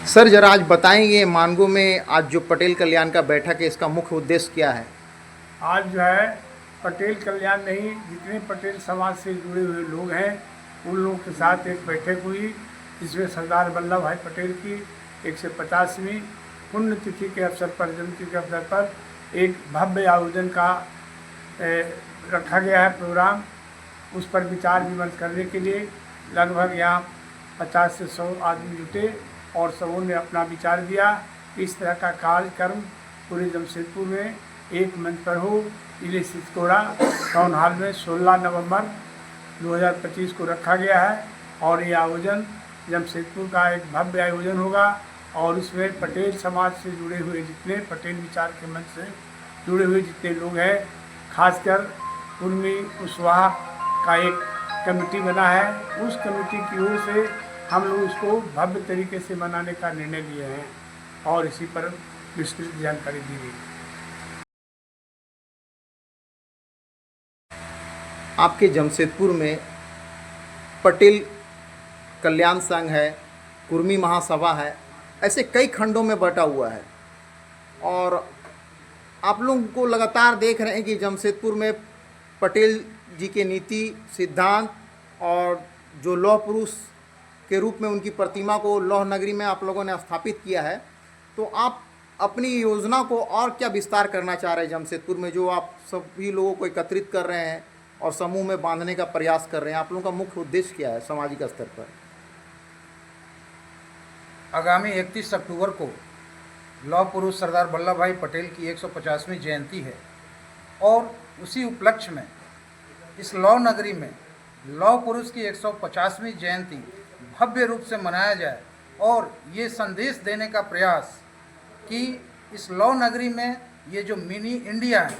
Sir जरा आज बताएंगे मानगो में आज जो पटेल कल्याण का बैठक है इसका मुख्य उद्देश्य क्या है। आज जो है पटेल कल्याण नहीं, जितने पटेल समाज से जुड़े हुए लोग हैं उन लोगों के साथ एक बैठक हुई, जिसमें सरदार वल्लभ भाई पटेल की 150वीं पुण्यतिथि के अवसर पर, जयंती के अवसर पर एक भव्य आयोजन का रखा गया है प्रोग्राम। उस पर विचार विमर्श करने के लिए लगभग यहाँ 50 से 100 आदमी जुटे और सबों ने अपना विचार दिया। इस तरह का कार्यक्रम पूरे जमशेदपुर में एक मंच पर हो। इले सितकोड़ा टाउन हॉल में 16 नवंबर 2025 को रखा गया है और ये आयोजन जमशेदपुर का एक भव्य आयोजन होगा और इसमें पटेल समाज से जुड़े हुए जितने पटेल विचार के मंच से जुड़े हुए जितने लोग हैं, खासकर कुर्मी कुशवाहा का एक कमेटी बना है, उस कमेटी की ओर से हम लोग इसको भव्य तरीके से मनाने का निर्णय लिए हैं और इसी पर विस्तृत जानकारी दी गई। आपके जमशेदपुर में पटेल कल्याण संघ है, कुर्मी महासभा है, ऐसे कई खंडों में बटा हुआ है और आप लोगों को लगातार देख रहे हैं कि जमशेदपुर में पटेल जी के नीति सिद्धांत और जो लौह पुरुष के रूप में उनकी प्रतिमा को लौह नगरी में आप लोगों ने स्थापित किया है। तो आप अपनी योजना को और क्या विस्तार करना चाह रहे हैं जमशेदपुर में, जो आप सभी लोगों को एकत्रित कर रहे हैं और समूह में बांधने का प्रयास कर रहे हैं? आप लोगों का मुख्य उद्देश्य क्या है सामाजिक स्तर पर? आगामी 31 अक्टूबर को लौह पुरुष सरदार वल्लभ भाई पटेल की 150वीं जयंती है और उसी उपलक्ष्य में इस लौह नगरी में लौह पुरुष की 150वीं जयंती भव्य रूप से मनाया जाए और ये संदेश देने का प्रयास कि इस लौह नगरी में ये जो मिनी इंडिया है,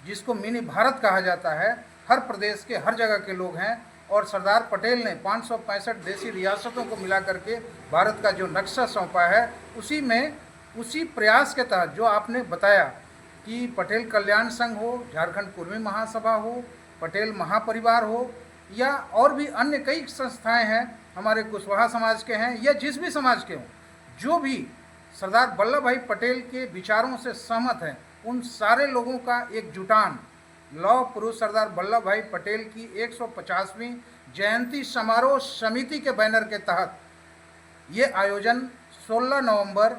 जिसको मिनी भारत कहा जाता है, हर प्रदेश के हर जगह के लोग हैं और सरदार पटेल ने 565 देशी रियासतों को मिला करके भारत का जो नक्शा सौंपा है, उसी प्रयास के तहत जो आपने बताया कि पटेल कल्याण संघ हो, झारखंड कुर्मी महासभा हो, पटेल महापरिवार हो या और भी अन्य कई संस्थाएं हैं, हमारे कुशवाहा समाज के हैं या जिस भी समाज के हों, जो भी सरदार वल्लभ भाई पटेल के विचारों से सहमत हैं, उन सारे लोगों का एक जुटान लौह पुरुष सरदार वल्लभ भाई पटेल की 150वीं जयंती समारोह समिति के बैनर के तहत ये आयोजन 16 नवंबर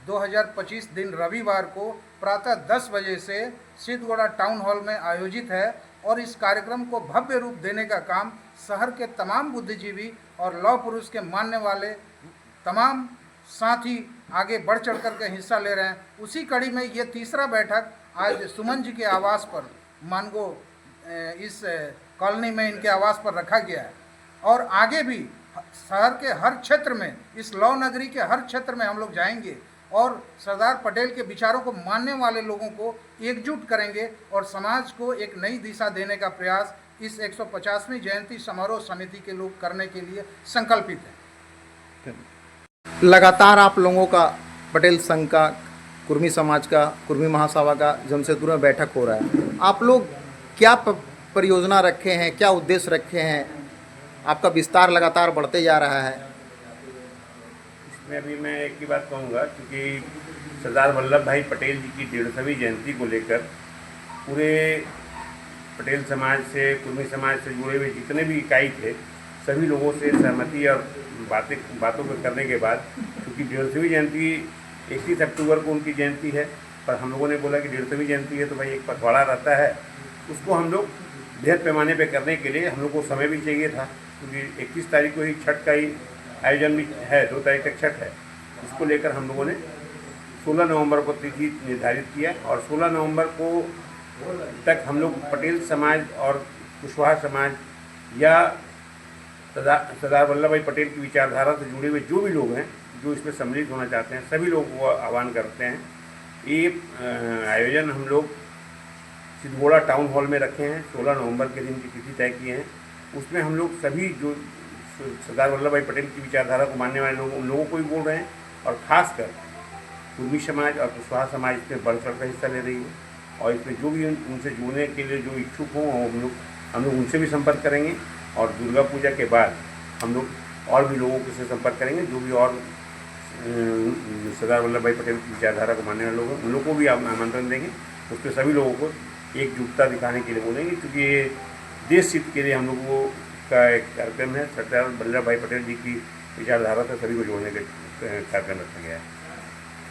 2025 दिन रविवार को प्रातः 10 बजे से सितगोड़ा टाउन हॉल में आयोजित है और इस कार्यक्रम को भव्य रूप देने का काम शहर के तमाम बुद्धिजीवी और लौह पुरुष के मानने वाले तमाम साथी आगे बढ़ चढ़ कर के हिस्सा ले रहे हैं। उसी कड़ी में ये तीसरा बैठक आज सुमन जी के आवास पर मानगो इस कॉलोनी में इनके आवास पर रखा गया है और आगे भी शहर के हर क्षेत्र में, इस लौह नगरी के हर क्षेत्र में हम लोग जाएंगे और सरदार पटेल के विचारों को मानने वाले लोगों को एकजुट करेंगे और समाज को एक नई दिशा देने का प्रयास इस 150वीं जयंती समारोह समिति के लोग करने के लिए संकल्पित हैं। लगातार आप लोगों का पटेल संघ का, कुर्मी समाज का, कुर्मी महासभा का जमशेदपुर में बैठक हो रहा है। आप लोग क्या परियोजना रखे हैं, क्या उद्देश्य रखे हैं? आपका विस्तार लगातार बढ़ते जा रहा है। इसमें अभी मैं एक ही बात कहूँगा, क्योंकि सरदार वल्लभ भाई पटेल जी की 150वीं जयंती को लेकर पूरे पटेल समाज से, कुर्मी समाज से जुड़े हुए जितने भी इकाई थे, सभी लोगों से सहमति और बातों को करने के बाद, क्योंकि 150वीं जयंती 31 अक्टूबर को उनकी जयंती है, पर हम लोगों ने बोला कि 150वीं जयंती है तो भाई एक पखवाड़ा रहता है, उसको हम लोग बृहद पैमाने पे करने के लिए हम लोग को समय भी चाहिए था, क्योंकि 21 तारीख को ही छठ का ही आयोजन भी है, 2 तारीख तक छठ है। इसको लेकर हम लोगों ने 16 नवंबर को तिथि निर्धारित किया और 16 नवंबर को तक हम लोग पटेल समाज और कुशवाहा समाज या सरदार वल्लभ भाई पटेल की विचारधारा से जुड़े हुए जो भी लोग हैं, जो इसमें सम्मिलित होना चाहते हैं, सभी लोगों को आह्वान करते हैं। ये आयोजन हम लोग सितगोड़ा टाउन हॉल में रखे हैं, 16 नवंबर के दिन की तिथि तय किए हैं। उसमें हम लोग सभी जो सरदार वल्लभ भाई पटेल की विचारधारा को मानने वाले लोग, उन लोगों को भी बोल रहे हैं और ख़ासकर कुर्मी समाज और कुशवाहा समाज इसमें बढ़ चढ़ कर हिस्सा ले रही है और इसमें जो भी उनसे जुड़ने के लिए जो इच्छुक हों, हम लोग उनसे भी संपर्क करेंगे और दुर्गा पूजा के बाद हम लोग और भी लोगों से संपर्क करेंगे जो भी और सरदार वल्लभ भाई पटेल की विचारधारा को मानने वाले लोग हैं, उन लोगों को भी आप आमंत्रण देंगे। उस पर सभी लोगों को एकजुटता दिखाने के लिए बोलेंगे, क्योंकि ये देश हित के लिए हम लोगों का एक कार्यक्रम है। सरदार वल्लभ भाई पटेल जी की विचारधारा से सभी को जोड़ने का कार्यक्रम रखा गया है।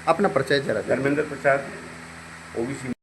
अपना परिचय जरा दें। धर्मेंद्र प्रसाद, ओबीसी